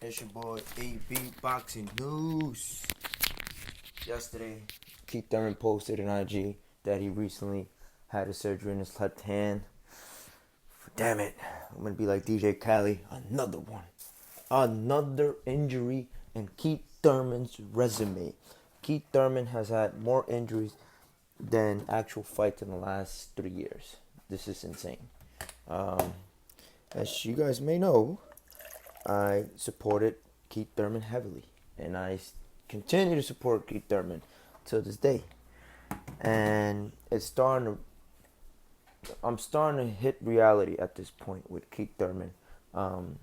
It's your boy AB Boxing News. Yesterday, Keith Thurman posted on IG that he recently had a surgery in his left hand. Damn it, I'm gonna be like DJ Khaled, another one. Another injury in Keith Thurman's resume. Keith Thurman has had more injuries than actual fights in the last 3 years. This is insane. Um, as you guys may know, I supported Keith Thurman heavily, and I continue to support Keith Thurman till this day. And I'm starting to hit reality at this point with Keith Thurman. Um,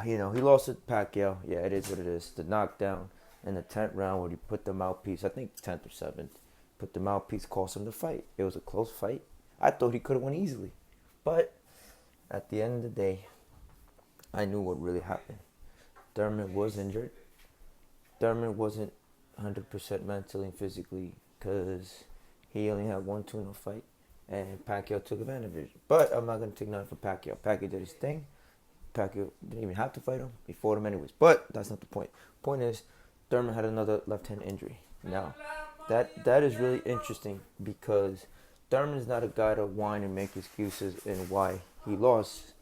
he lost to Pacquiao. Yeah, it is what it is. The knockdown in the 10th round where he put the mouthpiece, I think 10th or 7th, put the mouthpiece, cost him the fight. It was a close fight. I thought he could have won easily. But at the end of the day, I knew what really happened. Thurman was injured. Thurman wasn't 100% mentally and physically because he only had one tune-up fight, and Pacquiao took advantage of it. But I'm not going to take nothing for Pacquiao. Pacquiao did his thing. Pacquiao didn't even have to fight him. He fought him anyways. But that's not the point. Point is, Thurman had another left-hand injury. Now, that is really interesting because Thurman is not a guy to whine and make excuses in why he lost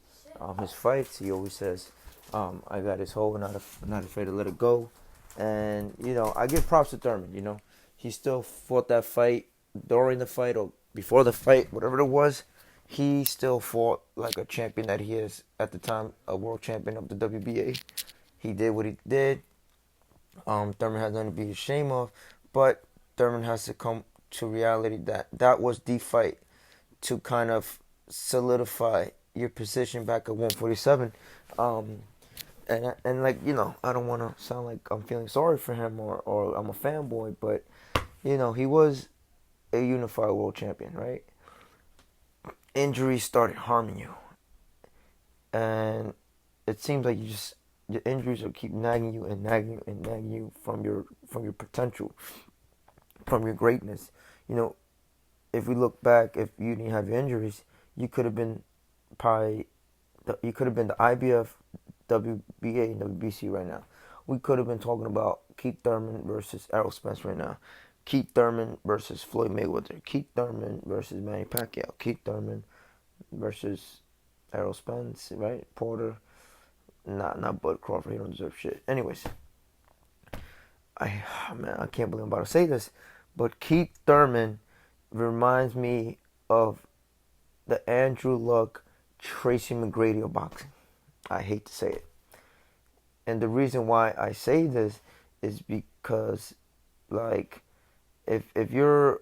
his fights. He always says, I got his hole, not afraid to let it go. And, I give props to Thurman, He still fought that fight during the fight or before the fight, whatever it was. He still fought like a champion that he is at the time, a world champion of the WBA. He did what he did. Thurman has nothing to be ashamed of, but Thurman has to come to reality that was the fight to kind of solidify your position back at 147. And like, I don't want to sound like I'm feeling sorry for him or I'm a fanboy, but, he was a unified world champion, right? Injuries started harming you. And it seems like your injuries will keep nagging you and nagging you and nagging you from your potential, from your greatness. If we look back, if you didn't have your injuries, you could have been the IBF, WBA, and WBC right now. We could have been talking about Keith Thurman versus Errol Spence right now. Keith Thurman versus Floyd Mayweather. Keith Thurman versus Manny Pacquiao. Keith Thurman versus Errol Spence, right? Porter. Not Bud Crawford. He don't deserve shit. Anyways, I can't believe I'm about to say this, but Keith Thurman reminds me of the Andrew Luck, Tracey Mcgrady of Boxing. I hate to say it. And the reason why I say this is because, like, if you're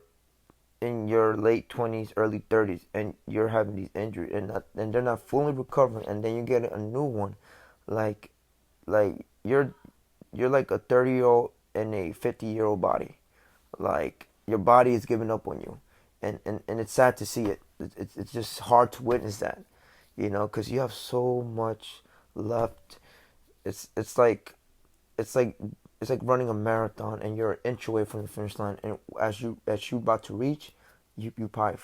in your late 20s, early 30s, and you're having these injuries and they're not fully recovering, and then you get a new one, like you're like a 30-year-old in a 50-year-old body. Like, your body is giving up on you. And it's sad to see it. It's just hard to witness that, because you have so much left. It's like running a marathon and you're an inch away from the finish line, and as you about to reach, you probably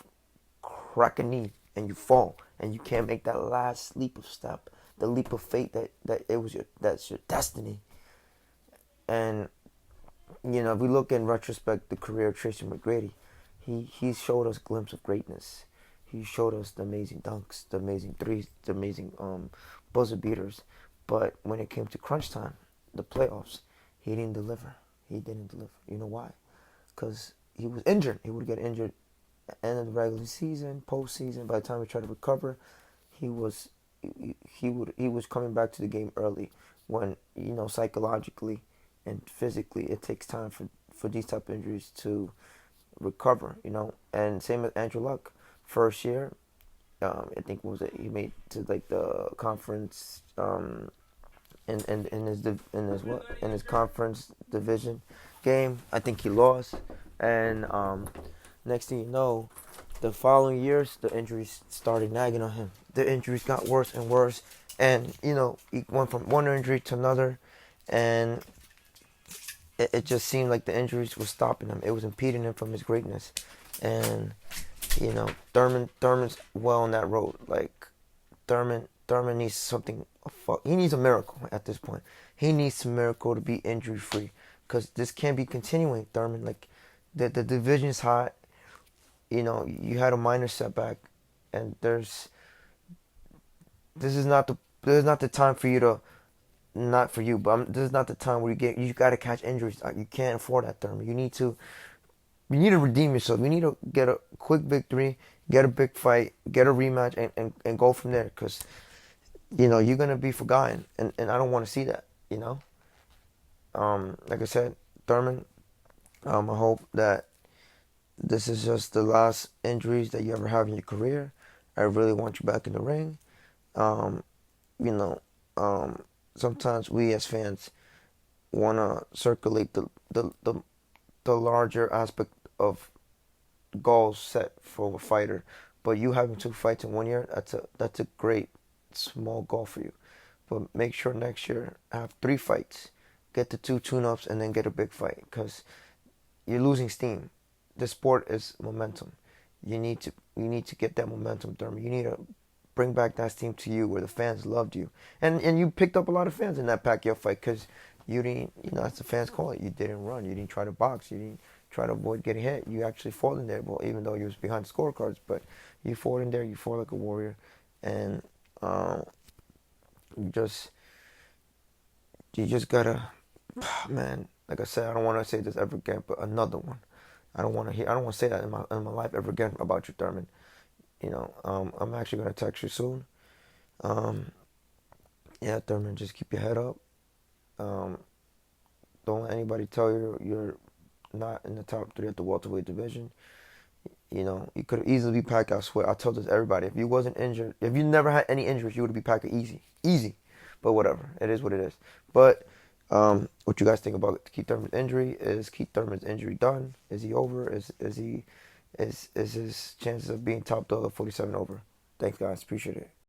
crack a knee and you fall and you can't make that last leap of step, the leap of faith that's your destiny. And if we look in retrospect the career of Tracey Mcgrady, he showed us a glimpse of greatness. He showed us the amazing dunks, the amazing threes, the amazing buzzer beaters. But when it came to crunch time, the playoffs, he didn't deliver. He didn't deliver. You know why? Because he was injured. He would get injured at the end of the regular season, postseason. By the time he tried to recover, he was coming back to the game early. When psychologically and physically, it takes time for these type of injuries to recover. And same with Andrew Luck. First year, I think he made to like the conference in his conference division game. I think he lost, and next thing you know, the following years the injuries started nagging on him. The injuries got worse and worse, and he went from one injury to another, and it just seemed like the injuries were stopping him. It was impeding him from his greatness, and Thurman's well on that road. Like, Thurman needs something fuck. He needs a miracle at this point. He needs a miracle to be injury free, because this can't be continuing, Thurman. Like the division's hot. You know, you had a minor setback, and this is not the time for you to, not for you, but this is not the time where you got to catch injuries. You can't afford that, Thurman. You need to redeem yourself. You need to get a quick victory, get a big fight, get a rematch, and go from there. Because you're gonna be forgotten, and I don't want to see that. Like I said, Thurman. I hope that this is just the last injuries that you ever have in your career. I really want you back in the ring. Um, you know, sometimes we as fans want to circulate the larger aspect of goals set for a fighter, but you having 2 fights in 1 year, that's a great small goal for you. But make sure next year have 3 fights, get the 2 tune-ups, and then get a big fight, because you're losing steam. The sport is momentum. You need to get that momentum, Thurman. You need to bring back that steam to you where the fans loved you, and you picked up a lot of fans in that Pacquiao fight, because you didn't, as the fans call it, you didn't run, you didn't try to box, you didn't try to avoid getting hit. You actually fought in there, well, even though you was behind the scorecards, but you fought in there. You fought like a warrior, and you just you just gotta, man. Like I said, I don't want to say this ever again, but another one. I don't want to say that in my life ever again about you, Thurman. I'm actually gonna text you soon. Um, yeah, Thurman, just keep your head up. Um, don't let anybody tell you you're not in the top 3 at the welterweight division. You could have easily be Pacquiao. I swear, I told this to everybody. If you wasn't injured, if you never had any injuries, you would be Pacquiao easy, easy. But whatever, it is what it is. But what you guys think about Keith Thurman's injury? Is Keith Thurman's injury done? Is he over? Is his chances of being top dog at 47 over? Thanks, guys. Appreciate it.